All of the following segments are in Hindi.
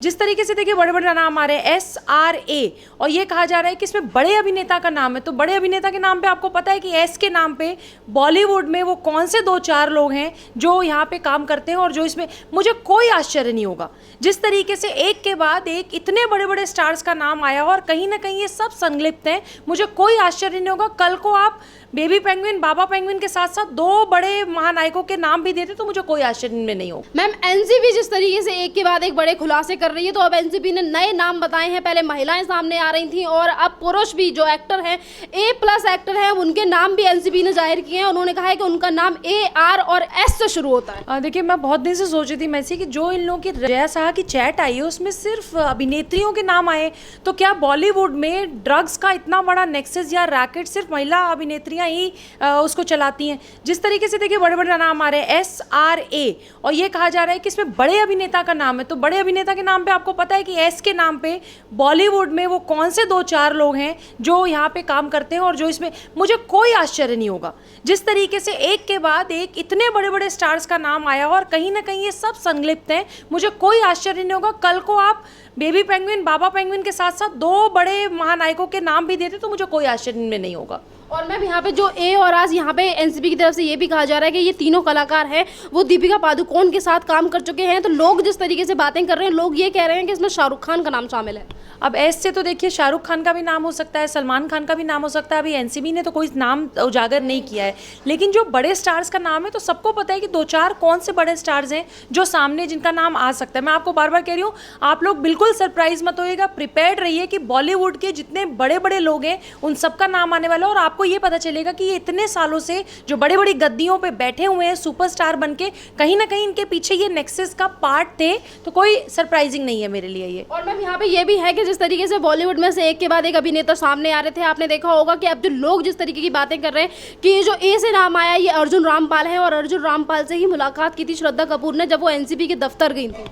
जिस तरीके से देखिए बड़े बड़े नाम आ रहे हैं SRA और ये कहा जा रहा है कि इसमें बड़े अभिनेता का नाम है, तो बड़े अभिनेता के नाम पे आपको पता है कि एस के नाम पे बॉलीवुड में वो कौन से दो चार लोग हैं जो यहाँ पे काम करते हैं और जो इसमें मुझे कोई आश्चर्य नहीं होगा। जिस तरीके से एक के बाद एक इतने बड़े बड़े स्टार्स का नाम आया और कहीं ना कहीं ये सब संलिप्त हैं, मुझे कोई आश्चर्य नहीं होगा। कल को आप बेबी पेंगुइन, बाबा पेंगुइन के साथ साथ दो बड़े महानायकों के नाम भी देते तो मुझे कोई आश्चर्य में नहीं होगा। मैम, एनसीबी जिस तरीके से एक के बाद एक बड़े खुलासे कर रही है, तो अब एनसीबी ने नए नाम बताए हैं। पहले महिलाएं सामने आ रही थी और अब पुरुष भी जो एक्टर हैं, A+ एक्टर हैं, उनके नाम भी एनसीबी ने जाहिर किए हैं। उन्होंने कहा है कि उनका नाम AR और S से शुरू होता है। देखिए, मैं बहुत दिन से सोच रही थी मैसी कि जो इन लोगों की जया साहा की चैट आई है उसमें सिर्फ अभिनेत्रियों के नाम आए, तो क्या बॉलीवुड में ड्रग्स का इतना बड़ा नेक्सस या रैकेट सिर्फ महिला अभिनेत्रियां ही उसको चलाती हैं। जिस तरीके से देखिए बड़े बड़े नाम आ रहे हैं SRA और ये कहा जा रहा है कि इसमें बड़े अभिनेता का नाम है, तो बड़े अभिनेता के नाम पे आपको पता है कि एस के नाम पे बॉलीवुड में वो कौन से दो चार लोग हैं जो यहाँ पे काम करते हैं और जो इसमें मुझे कोई आश्चर्य नहीं होगा। जिस तरीके से एक के बाद एक इतने बड़े बड़े स्टार्स का नाम आया और कहीं ना कहीं ये सब संलिप्त हैं, मुझे कोई आश्चर्य नहीं होगा। कल को आप बेबी पेंगुइन, बाबा पेंगुइन के साथ साथ दो बड़े महानायकों के नाम भी देते तो मुझे कोई आश्चर्य में नहीं होगा। और मैम, यहाँ पे जो A और आज यहाँ पे एनसीबी की तरफ से ये भी कहा जा रहा है कि ये तीनों कलाकार हैं वो दीपिका पादुकोण के साथ काम कर चुके हैं। तो लोग जिस तरीके से बातें कर रहे हैं, लोग ये कह रहे हैं कि इसमें शाहरुख खान का नाम शामिल है। अब एस से तो देखिए शाहरुख खान का भी नाम हो सकता है, सलमान खान का भी नाम हो सकता है। अभी एनसीबी ने तो कोई नाम उजागर नहीं किया है, लेकिन जो बड़े स्टार्स का नाम है तो सबको पता है कि दो चार कौन से बड़े स्टार्स हैं जो सामने जिनका नाम आ सकता है। मैं आपको बार बार कह रही हूँ, आप लोग बिल्कुल सरप्राइज मत होइएगा, प्रिपेयर्ड रहिए कि बॉलीवुड के जितने बड़े बड़े लोग हैं उन सबका नाम आने वाला है और आपको ये पता चलेगा कि ये इतने सालों से जो बड़े बड़ी गद्दियों पे बैठे हुए हैं सुपरस्टार बनके, कहीं ना कहीं इनके पीछे ये नेक्सस का पार्ट थे, तो कोई सरप्राइजिंग नहीं है मेरे लिए ये। और मैम, यहाँ पे ये भी है कि जिस तरीके से बॉलीवुड में से एक के बाद एक अभिनेता सामने आ रहे थे, आपने देखा होगा कि अब जो लोग जिस तरीके की बातें कर रहे हैं कि ये जो A से नाम आया ये अर्जुन रामपाल है और अर्जुन रामपाल से ही मुलाकात की थी श्रद्धा कपूर ने जब वो एनसीबी के दफ्तर गई थी।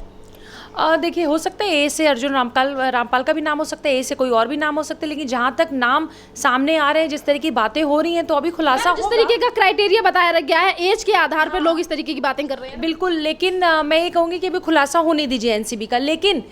देखिए, हो सकता है A से अर्जुन रामपाल का भी नाम हो सकता है, A से कोई और भी नाम हो सकता है, लेकिन जहाँ तक नाम सामने आ रहे हैं, जिस तरह की बातें हो रही हैं, तो अभी खुलासा जिस तरीके का क्राइटेरिया बताया गया है एज के आधार पर लोग इस तरीके की बातें कर रहे हैं। बिल्कुल, लेकिन मैं ये कहूँगी कि अभी खुलासा होने दीजिए एनसीबी का। लेकिन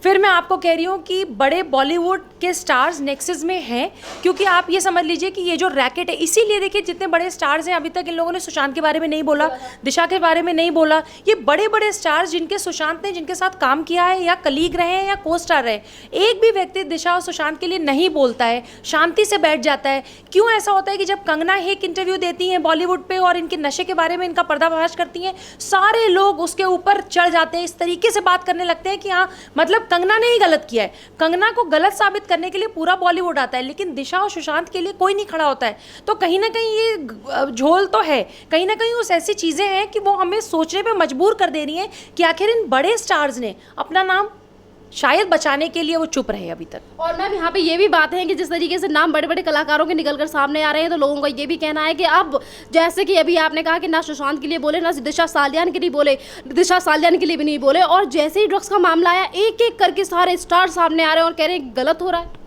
फिर मैं आपको कह रही हूँ कि बड़े बॉलीवुड के स्टार्स नेक्सस में हैं, क्योंकि आप ये समझ लीजिए कि ये जो रैकेट है, इसीलिए देखिए जितने बड़े स्टार्स हैं, अभी तक इन लोगों ने सुशांत के बारे में नहीं बोला, दिशा के बारे में नहीं बोला। ये बड़े बड़े स्टार्स जिनके सुशांत ने जिनके साथ काम किया है, या कलीग रहे हैं या को स्टार रहे, एक भी व्यक्ति दिशा और सुशांत के लिए नहीं बोलता है, शांति से बैठ जाता है। क्यों ऐसा होता है कि जब कंगना एक इंटरव्यू देती हैं बॉलीवुड पे और इनके नशे के बारे में इनका पर्दाफाश करती हैं, सारे लोग उसके ऊपर चढ़ जाते हैं, इस तरीके से बात करने लगते हैं कि हाँ, मतलब कंगना ने ही गलत किया है। कंगना को गलत साबित करने के लिए पूरा बॉलीवुड आता है, लेकिन दिशा और सुशांत के लिए कोई नहीं खड़ा होता है। तो कहीं ना कहीं ये झोल तो है, कहीं ना कहीं उस ऐसी चीजें हैं कि वो हमें सोचने पे मजबूर कर दे रही हैं कि आखिर इन बड़े स्टार्स ने अपना नाम शायद बचाने के लिए वो चुप रहे अभी तक। और मैम, यहाँ पे ये भी बात है कि जिस तरीके से नाम बड़े बड़े कलाकारों के निकलकर सामने आ रहे हैं, तो लोगों का ये भी कहना है कि अब जैसे कि अभी आपने कहा कि ना सुशांत के लिए बोले, ना दिशा सालियान के लिए बोले, दिशा सालियान के लिए भी नहीं बोले, और जैसे ही ड्रग्स का मामला आया एक एक करके सारे स्टार सामने आ रहे हैं और कह रहे हैं गलत हो रहा है।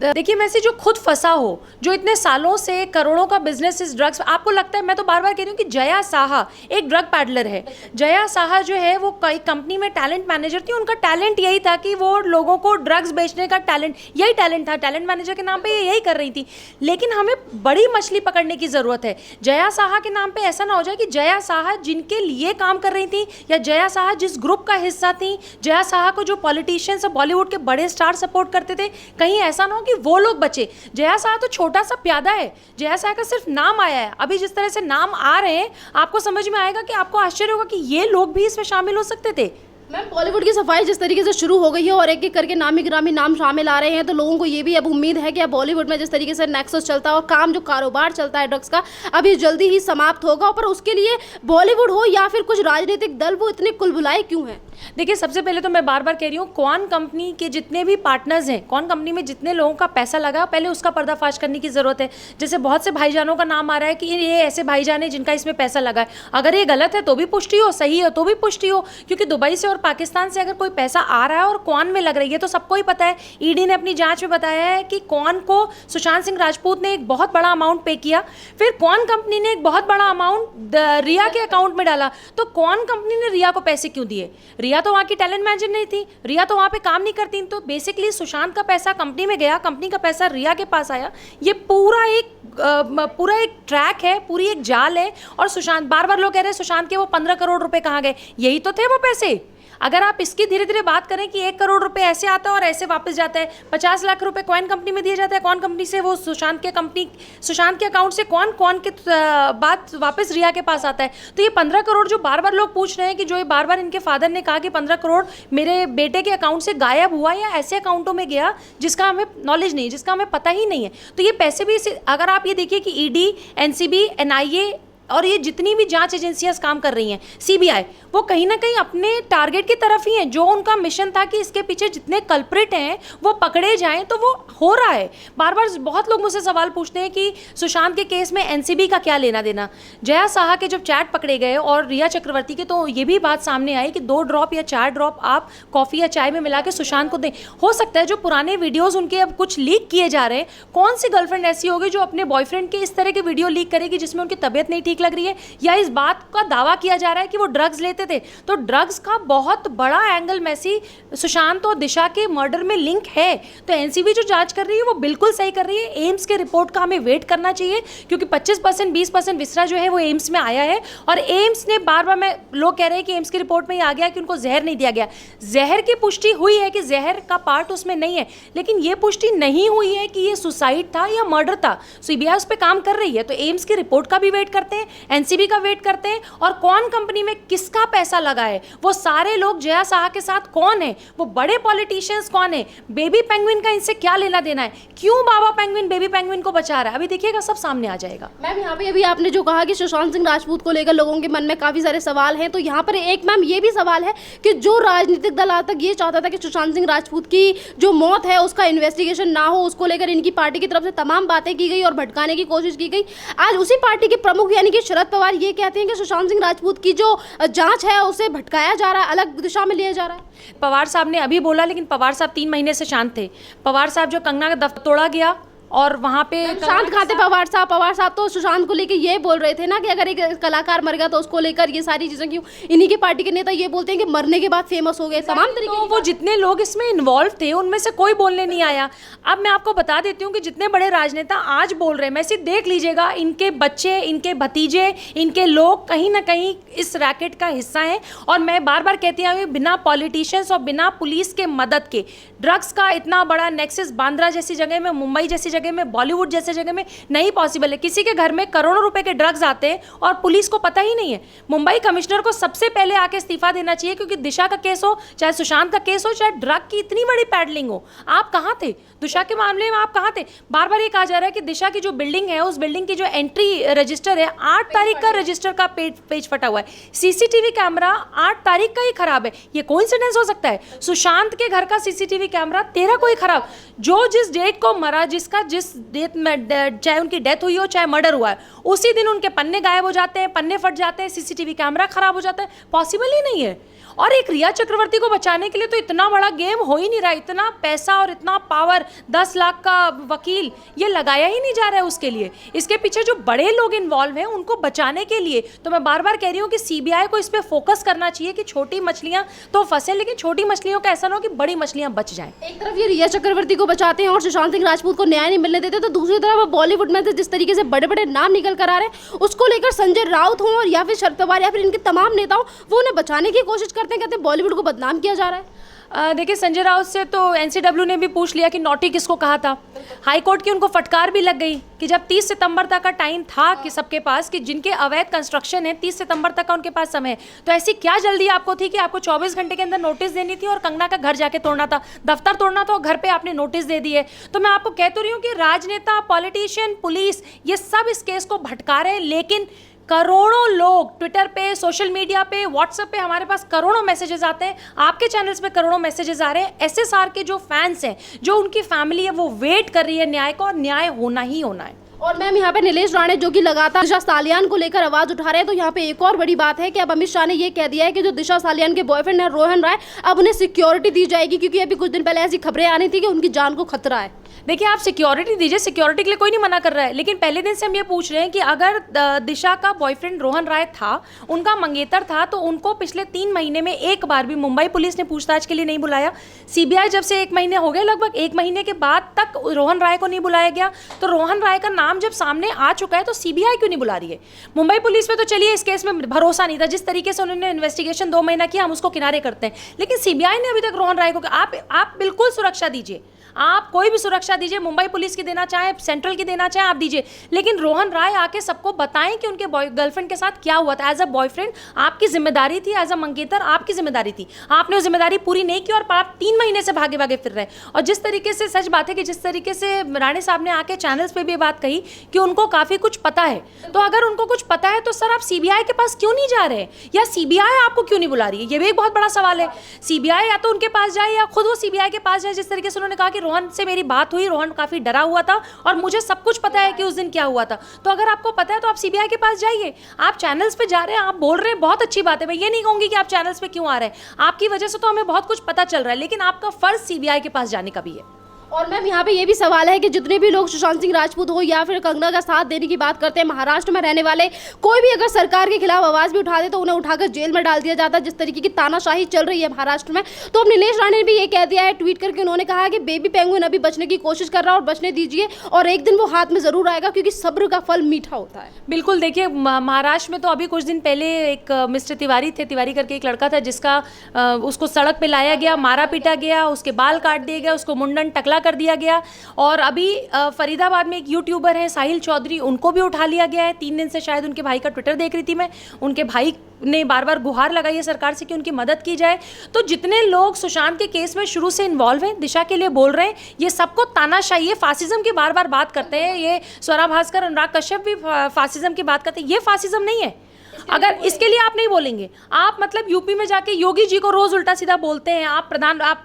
देखिए, मैसी जो खुद फंसा हो, जो इतने सालों से करोड़ों का बिजनेस इस ड्रग्स, आपको लगता है, मैं तो बार बार कह रही हूँ कि जया साहा एक ड्रग पैडलर है। जया साहा जो है वो कई कंपनी में टैलेंट मैनेजर थी, उनका टैलेंट यही था कि वो लोगों को ड्रग्स बेचने का टैलेंट, यही टैलेंट था, टैलेंट मैनेजर के नाम पे यही कर रही थी। लेकिन हमें बड़ी मछली पकड़ने की ज़रूरत है। जया साहा के नाम पे ऐसा ना हो जाए कि जया साहा जिनके लिए काम कर रही थी, या जया साहा जिस ग्रुप का हिस्सा थी, जया साहा को जो पॉलिटिशियंस और बॉलीवुड के बड़े स्टार सपोर्ट करते थे, कहीं ऐसा ना हो कि वो लोग बचे। जया साहा तो छोटा सा प्यादा है, जया साहा का सिर्फ नाम आया है। अभी जिस तरह से नाम आ रहे हैं, आपको समझ में आएगा कि आपको आश्चर्य होगा कि ये लोग भी इसमें शामिल हो सकते थे। मैम, बॉलीवुड की सफाई जिस तरीके से शुरू हो गई है और एक एक करके नामी गिरामी नाम शामिल आ रहे हैं, तो लोगों को ये भी अब उम्मीद है कि अब बॉलीवुड में जिस तरीके से नेक्सस चलता है और काम जो कारोबार चलता है ड्रग्स का, अभी जल्दी ही समाप्त होगा। पर उसके लिए बॉलीवुड हो या फिर कुछ राजनीतिक दल, वो इतने कुलबुलाए क्यों हैं? देखिए, सबसे पहले तो मैं बार बार कह रही हूँ, कौन कंपनी के जितने भी पार्टनर्स हैं, कौन कंपनी में जितने लोगों का पैसा लगा, पहले उसका पर्दाफाश करने की ज़रूरत है। जैसे बहुत से भाईजानों का नाम आ रहा है कि ये ऐसे भाईजान हैं जिनका इसमें पैसा लगा है। अगर ये गलत है तो भी पुष्टि हो, सही हो तो भी पुष्टि हो, क्योंकि दुबई से और पाकिस्तान से अगर कोई पैसा आ रहा है और कौन में लग रही है तो सबको ही पता है। ईडी ने अपनी जांच में बताया है कि कौन को सुशांत सिंह राजपूत ने एक बहुत बड़ा अमाउंट पे किया, फिर कौन कंपनी ने एक बहुत बड़ा अमाउंट रिया के अकाउंट में डाला। तो कौन कंपनी ने रिया को पैसे क्यों दिए? रिया तो वहाँ की टैलेंट मैनेजर नहीं थी, रिया तो वहाँ पे काम नहीं करती। तो बेसिकली सुशांत का पैसा कंपनी में गया, कंपनी का पैसा रिया के पास आया। ये पूरा एक ट्रैक है, पूरी एक जाल है। और सुशांत, बार बार लोग कह रहे हैं सुशांत के वो 15 करोड़ रुपए कहाँ गए? यही तो थे वो पैसे। अगर आप इसकी धीरे धीरे बात करें कि 1 करोड़ रुपए ऐसे आता है और ऐसे वापस जाता है, 50 लाख रुपए कौन कंपनी में दिया जाता है, कौन कंपनी से वो सुशांत के अकाउंट से कौन के बात वापस रिया के पास आता है। तो ये 15 करोड़ जो बार बार लोग पूछ रहे हैं कि जो ये बार बार इनके फादर ने कहा कि 15 करोड़ मेरे बेटे के अकाउंट से गायब हुआ या ऐसे अकाउंटों में गया जिसका हमें नॉलेज नहीं है, जिसका हमें पता ही नहीं है। तो ये पैसे भी, अगर आप ये देखिए कि ईडी, एनसीबी, एनआईए और ये जितनी भी जांच एजेंसियां काम कर रही हैं, सीबीआई, वो कहीं ना कहीं अपने टारगेट की तरफ ही हैं। जो उनका मिशन था कि इसके पीछे जितने कल्प्रिट हैं वो पकड़े जाएं, तो वो हो रहा है। बार बार बहुत लोग मुझसे सवाल पूछते हैं कि सुशांत के केस में एनसीबी का क्या लेना देना। जया साहा के जब चैट पकड़े गए और रिया चक्रवर्ती के, तो ये भी बात सामने आई कि 2 ड्रॉप या 4 ड्रॉप आप कॉफ़ी या चाय में मिला के सुशांत को दें। हो सकता है जो पुराने वीडियोज़ उनके अब कुछ लीक किए जा रहे हैं, कौन सी गर्लफ्रेंड ऐसी होगी जो अपने बॉयफ्रेंड के इस तरह के वीडियो लीक करेगी जिसमें उनकी तबीयत नहीं ठीक लग रही है, या इस बात का दावा किया जा रहा है कि वो ड्रग्स लेते थे। तो ड्रग्स का बहुत बड़ा एंगल मैसी सुशांत और दिशा के मर्डर में लिंक है। तो एनसीबी जो जांच कर रही है वो बिल्कुल सही कर रही है। एम्स के रिपोर्ट का हमें वेट करना चाहिए, क्योंकि 25% 20% विसरा जो है वो एम्स में आया है। और एम्स ने बार बार, मैं लोग कह रहे हैं कि एम्स की रिपोर्ट में ये आ गया कि उनको जहर नहीं दिया गया। जहर की पुष्टि हुई है कि जहर का पार्ट उसमें नहीं है, लेकिन ये पुष्टि नहीं हुई है कि ये सुसाइड था या मर्डर था। सीबीआई उस पर काम कर रही है। तो एम्स की रिपोर्ट का भी वेट करते हैं, एनसीबी का वेट करते हैं, और कौन कंपनी में किसका पैसा लगा है, वो सारे लोग जया साहा के साथ कौन है, वो बड़े पॉलिटिशियंस कौन है, बेबी पेंगुइन का इनसे क्या लेना देना है, क्यों बाबा पेंगुइन बेबी पेंगुइन को बचा रहा है, अभी देखिएगा सब सामने आ जाएगा। मैम यहाँ पे अभी आपने जो कहा कि सुशांत सिंह राजपूत को लेकर लोगों के मन में काफी सारे सवाल हैं, तो यहाँ पर एक मैम ये भी सवाल है कि जो राजनीतिक दल आज तक ये चाहता था कि सुशांत सिंह राजपूत की जो मौत है उसका इन्वेस्टिगेशन ना हो, उसको लेकर इनकी पार्टी की तरफ से तमाम बातें की गई और भटकाने की कोशिश की गई। आज उसी पार्टी के प्रमुख यानी कि शरद पवार ये कहते हैं कि सुशांत सिंह राजपूत की जो जांच है उसे भटकाया जा रहा है, अलग दिशा में लिया जा रहा है। पवार साहब ने अभी बोला, लेकिन पवार साहब 3 महीने से शांत थे। पवार साहब जो कंगना का दफ्तर तोड़ा गया और वहाँ पे शांत कहाँ थे पवार साहब तो सुशांत को लेकर ये बोल रहे थे ना कि अगर एक कलाकार मर गया तो उसको लेकर ये सारी चीजें क्यों। इन्हीं के पार्टी के नेता ये बोलते हैं कि मरने के बाद फेमस हो गए तमाम तरीके। तो वो जितने लोग इसमें इन्वॉल्व थे उनमें से कोई बोलने नहीं आया। अब मैं आपको बता देती हूँ कि जितने बड़े राजनेता आज बोल रहे हैं, मैं सिर्फ देख लीजिएगा, इनके बच्चे, इनके भतीजे, इनके लोग कहीं ना कहीं इस रैकेट का हिस्सा हैं। और मैं बार बार कहती हूँ, बिना पॉलिटिशियंस और बिना पुलिस के मदद के ड्रग्स का इतना बड़ा नेक्सस बांद्रा जैसी जगह में, मुंबई जैसी जगह में, बॉलीवुड जैसे जगह में नहीं पॉसिबल है। किसी के घर में करोड़ों रुपए के ड्रग्स आते हैं और पुलिस को पता ही नहीं है। मुंबई कमिश्नर को सबसे पहले आके इस्तीफा देना चाहिए, क्योंकि दिशा का केस हो, चाहे सुशांत का केस हो, चाहे ड्रग की इतनी बड़ी पैडलिंग हो, आप कहाँ थे? दिशा के मामले में आप कहाँ थे? बार बार ये कहा जा रहा है कि दिशा की जो बिल्डिंग है, उस बिल्डिंग की जो एंट्री रजिस्टर है, 8 तारीख का रजिस्टर का पेज फटा हुआ है। सीसीटीवी कैमरा 8 तारीख का ही खराब है। ये कोइंसिडेंस हो सकता है? सुशांत के घर का सीसीटीवी कैमरा 13 को ही खराब। जो जिस डेट को मरा, जिसका जिस डेट में, चाहे उनकी डेथ हुई हो चाहे मर्डर हुआ है, उसी दिन उनके पन्ने गायब हो जाते हैं, पन्ने फट जाते हैं, सीसीटीवी कैमरा खराब हो जाता है। पॉसिबल ही नहीं है। और एक रिया चक्रवर्ती को बचाने के लिए तो इतना बड़ा गेम हो ही नहीं रहा। इतना पैसा और इतना पावर, 10 लाख का वकील, ये लगाया ही नहीं जा रहा है उसके लिए। इसके पीछे जो बड़े लोग इन्वॉल्व हैं उनको बचाने के लिए, तो मैं बार बार कह रही हूँ कि सीबीआई को इस पर फोकस करना चाहिए कि छोटी मछलियाँ तो फंसे, लेकिन छोटी मछलियों का ऐसा ना हो कि बड़ी मछलियाँ बच जाएं। एक तरफ ये रिया चक्रवर्ती को बचाते हैं और सुशांत सिंह राजपूत को न्याय नहीं मिलने देते, तो दूसरी तरफ बॉलीवुड में से जिस तरीके से बड़े बड़े नाम निकल कर आ रहे हैं, उसको लेकर संजय राउत हों या फिर शरद पवार या फिर इनके तमाम नेताओं, वो उन्हें बचाने की कोशिश करते हैं, कहते हैं बॉलीवुड को बदनाम किया जा रहा है। देखिए, संजय राउत से तो एनसीडब्ल्यू ने भी पूछ लिया कि नोटी किसको कहा था। हाई कोर्ट की उनको फटकार भी लग गई कि जब 30 सितंबर तक का टाइम था कि सबके पास, कि जिनके अवैध कंस्ट्रक्शन है 30 सितंबर तक का उनके पास समय है, तो ऐसी क्या जल्दी आपको थी कि आपको 24 घंटे के अंदर नोटिस देनी थी और कंगना का घर जाके तोड़ना था, दफ्तर तोड़ना था और घर पे आपने नोटिस दे दी है। तो मैं आपको कह तो रही हूँ कि राजनेता, पॉलिटिशियन, पुलिस, ये सब इस केस को भटका रहे हैं, लेकिन करोड़ों लोग ट्विटर पे, सोशल मीडिया पे, व्हाट्सएप पे हमारे पास करोड़ों मैसेजेस आते हैं, आपके चैनल्स पे करोड़ों मैसेजेस आ रहे हैं। एसएसआर के जो फैंस हैं, जो उनकी फैमिली है, वो वेट कर रही है न्याय को, और न्याय होना ही होना है। और मैम यहाँ पे नीलेश राणे जो कि लगातार दिशा सालियान को लेकर आवाज उठा रहे हैं, तो यहाँ पे एक और बड़ी बात है कि अब अमित शाह ने ये कह दिया है कि जो दिशा सालियान के बॉयफ्रेंड है रोहन राय, अब उन्हें सिक्योरिटी दी जाएगी, क्योंकि अभी कुछ दिन पहले ऐसी खबरें आनी थी कि उनकी जान को खतरा है। देखिए, आप सिक्योरिटी दीजिए, सिक्योरिटी के लिए कोई नहीं मना कर रहा है, लेकिन पहले दिन से हम ये पूछ रहे हैं कि अगर दिशा का बॉयफ्रेंड रोहन राय था, उनका मंगेतर था, तो उनको पिछले 3 महीने में एक बार भी मुंबई पुलिस ने पूछताछ के लिए नहीं बुलाया। सीबीआई जब से 1 महीने हो गए, लगभग 1 महीने के बाद तक रोहन राय को नहीं बुलाया गया। तो रोहन राय का नाम जब सामने आ चुका है तो सीबीआई क्यों नहीं बुला रही है? मुंबई पुलिस में तो चलिए इस केस में भरोसा नहीं था, जिस तरीके से उन्होंने इन्वेस्टिगेशन 2 महीना किया हम उसको किनारे करते हैं, लेकिन सीबीआई ने अभी तक रोहन राय को आप बिल्कुल सुरक्षा दीजिए, आप कोई भी सुरक्षा दीजिए, मुंबई पुलिस की देना चाहे, सेंट्रल की देना चाहे, आप दीजिए, लेकिन रोहन राय आके सबको बताएं कि उनके गर्लफ्रेंड के साथ क्या हुआ था। एज अ बॉयफ्रेंड आपकी जिम्मेदारी थी, एज अ मंगेतर आपकी जिम्मेदारी थी, आपने वो जिम्मेदारी पूरी नहीं की और आप 3 महीने से भागे भागे फिर रहे। और जिस तरीके से, सच बात है कि जिस तरीके से राणे साहब ने आके चैनल्स पे भी बात कही कि उनको काफ़ी कुछ पता है, तो अगर उनको कुछ पता है तो सर आप सीबीआई के पास क्यों नहीं जा रहे हैं, या सीबीआई आपको क्यों नहीं बुला रही है? ये भी एक बहुत बड़ा सवाल है। सीबीआई या तो उनके पास जाए या खुद वो सीबीआई के पास जाए। जिस तरीके से उन्होंने कहा कि रोहन से मेरी बात हुई, रोहन काफ़ी डरा हुआ था और मुझे सब कुछ पता है कि उस दिन क्या हुआ था, तो अगर आपको पता है तो आप सीबीआई के पास जाइए। आप चैनल्स पे जा रहे हैं, आप बोल रहे हैं, बहुत अच्छी बात है, मैं ये नहीं कहूँगी कि आप चैनल्स पे क्यों आ रहे हैं, आपकी वजह से तो हमें बहुत कुछ पता चल रहा है, लेकिन आपका फर्ज सीबीआई के पास जाने का भी है। और मैम यहाँ पे ये भी सवाल है कि जितने भी लोग सुशांत सिंह राजपूत हो या फिर कंगना का साथ देने की बात करते हैं, महाराष्ट्र में रहने वाले कोई भी अगर सरकार के खिलाफ आवाज भी उठा दे तो उन्हें उठाकर जेल में डाल दिया जाता है। जिस तरीके की तानाशाही चल रही है महाराष्ट्र में, तो अब नीलेश राणे ने भी ये कह दिया है ट्वीट करके, उन्होंने कहा कि बेबी पेंगुइन अभी बचने की कोशिश कर रहा है और बचने दीजिए, और एक दिन वो हाथ में जरूर आएगा, क्योंकि सब्र का फल मीठा होता है। बिल्कुल, देखिए महाराष्ट्र में तो अभी कुछ दिन पहले एक मिस्टर तिवारी थे, तिवारी करके एक लड़का था जिसका उसको सड़क पे लाया गया, मारा पीटा गया, उसके बाल काट दिए गए, उसको मुंडन टकला कर दिया गया। और अभी फरीदाबाद में एक यूट्यूबर है साहिल चौधरी, उनको भी उठा लिया गया है। 3 दिन से शायद उनके भाई का ट्विटर देख रही थी मैं, उनके भाई ने बार बार गुहार लगाई है सरकार से कि उनकी मदद की जाए। तो जितने लोग सुशांत के केस में शुरू से इन्वॉल्व हैं, दिशा के लिए बोल रहे हैं, ये सबको तानाशाही है, फासिज्म की बार बार बात करते हैं। ये स्वरा भास्कर, अनुराग कश्यप भी फासिज्म की बात करते हैं, ये फासिज्म नहीं है। अगर इसके लिए आप नहीं बोलेंगे, आप मतलब यूपी में जाके योगी जी को रोज उल्टा सीधा बोलते हैं, आप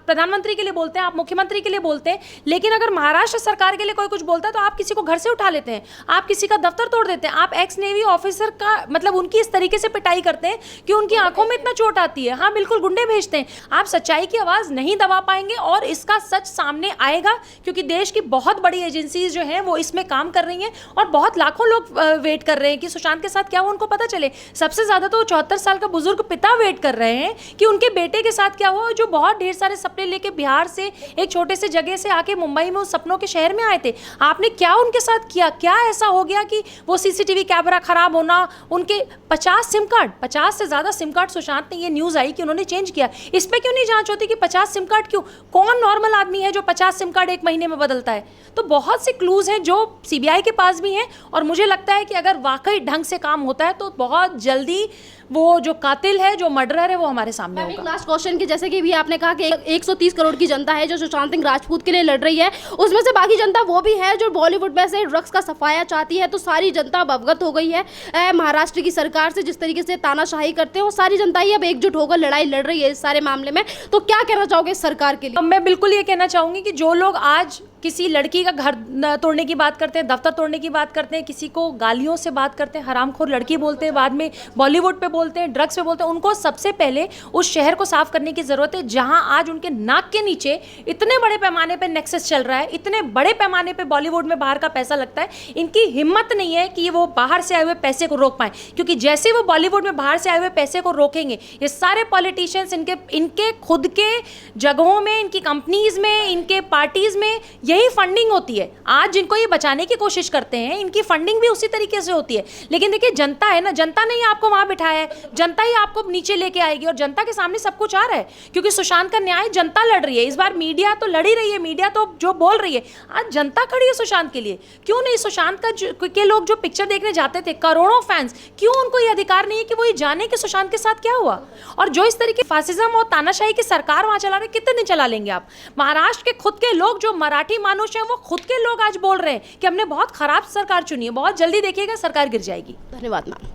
प्रधानमंत्री के लिए बोलते हैं, आप मुख्यमंत्री के लिए बोलते हैं, लेकिन अगर महाराष्ट्र सरकार के लिए कोई कुछ बोलता है तो आप किसी को घर से उठा लेते हैं, आप किसी का दफ्तर तोड़ देते हैं, आप एक्स नेवी ऑफिसर का मतलब उनकी इस तरीके से पिटाई करते हैं कि उनकी आंखों में इतना चोट आती है। हाँ बिल्कुल, गुंडे भेजते हैं। आप सच्चाई की आवाज़ नहीं दबा पाएंगे और इसका सच सामने आएगा, क्योंकि देश की बहुत बड़ी एजेंसीज जो हैं वो इसमें काम कर रही हैं और बहुत लाखों लोग वेट कर रहे हैं कि सुशांत के साथ क्या हुआ उनको पता चले। सबसे ज़्यादा तो 74 साल का बुजुर्ग पिता वेट कर रहे हैं कि उनके बेटे के साथ क्या हुआ, जो बहुत ढेर सारे सपने लेके बिहार से एक छोटे से जगह से आके मुंबई में उस सपनों के शहर में आए थे। आपने क्या उनके साथ किया, क्या ऐसा हो गया कि वो सीसीटीवी कैमरा खराब होना, उनके 50 सिम कार्ड, 50 से ज़्यादा सिम कार्ड सुशांत ने, ये न्यूज़ आई कि उन्होंने चेंज किया। इस पर क्यों नहीं जांच होती कि 50 सिम कार्ड क्यों? कौन नॉर्मल आदमी है जो 50 सिम कार्ड 1 महीने में बदलता है? तो बहुत से क्लूज़ हैं जो सीबीआई के पास भी हैं और मुझे लगता है कि अगर वाकई ढंग से काम होता है तो बहुत जल्दी वो जो कातिल है, जो मर्डरर है, वो हमारे सामने होगा। लास्ट क्वेश्चन की, जैसे कि भी आपने कहा कि 130 करोड़ की जनता है जो सुशांत सिंह राजपूत के लिए लड़ रही है, उसमें से बाकी जनता वो भी है जो बॉलीवुड में से ड्रग्स का सफाया चाहती है। तो सारी जनता अब अवगत हो गई है महाराष्ट्र की सरकार से, जिस तरीके से तानाशाही करते हैं, वो सारी जनता ही अब एकजुट होकर लड़ाई लड़ रही है इस सारे मामले में। तो क्या कहना चाहोगे सरकार के लिए? मैं बिल्कुल ये कहना चाहूँगी कि जो लोग आज किसी लड़की का घर तोड़ने की बात करते हैं, दफ्तर तोड़ने की बात करते हैं, किसी को गालियों से बात करते हैं, हरामखोर लड़की बोलते हैं, बाद में बॉलीवुड पे बोलते हैं, ड्रग्स पे बोलते हैं, उनको सबसे पहले उस शहर को साफ करने की ज़रूरत है जहां आज उनके नाक के नीचे इतने बड़े पैमाने पे नेक्सस चल रहा है, इतने बड़े पैमाने पे बॉलीवुड में बाहर का पैसा लगता है। इनकी हिम्मत नहीं है कि वो बाहर से आए हुए पैसे को रोक पाएँ, क्योंकि जैसे वो बॉलीवुड में बाहर से आए हुए पैसे को रोकेंगे, ये सारे पॉलिटिशियंस इनके खुद के जगहों में, इनकी कंपनीज में, इनके पार्टीज में यही फंडिंग होती है। आज जिनको ये बचाने की कोशिश करते हैं, इनकी फंडिंग भी उसी तरीके से होती है। लेकिन देखिए, जनता है ना, जनता ने ही आपको वहां बिठाया है, जनता ही आपको नीचे लेके आएगी और जनता के सामने सब कुछ आ रहा है, क्योंकि सुशांत का न्याय जनता लड़ रही है। इस बार मीडिया तो लड़ ही रही है, मीडिया तो जो बोल रही है, आज जनता खड़ी है सुशांत के लिए। क्यों नहीं? सुशांत के लोग जो पिक्चर देखने जाते थे, करोड़ों फैंस, क्यों उनको ये अधिकार नहीं है कि वो ये जाने कि सुशांत के साथ क्या हुआ? और जो इस तरीके फासिज्म और तानाशाही की सरकार वहां चला रहे, कितने दिन चला लेंगे आप? महाराष्ट्र के खुद के लोग, जो मराठी मानुष हैं, वो खुद के लोग आज बोल रहे हैं कि हमने बहुत खराब सरकार चुनी है। बहुत जल्दी देखिएगा सरकार गिर जाएगी। धन्यवाद मैम।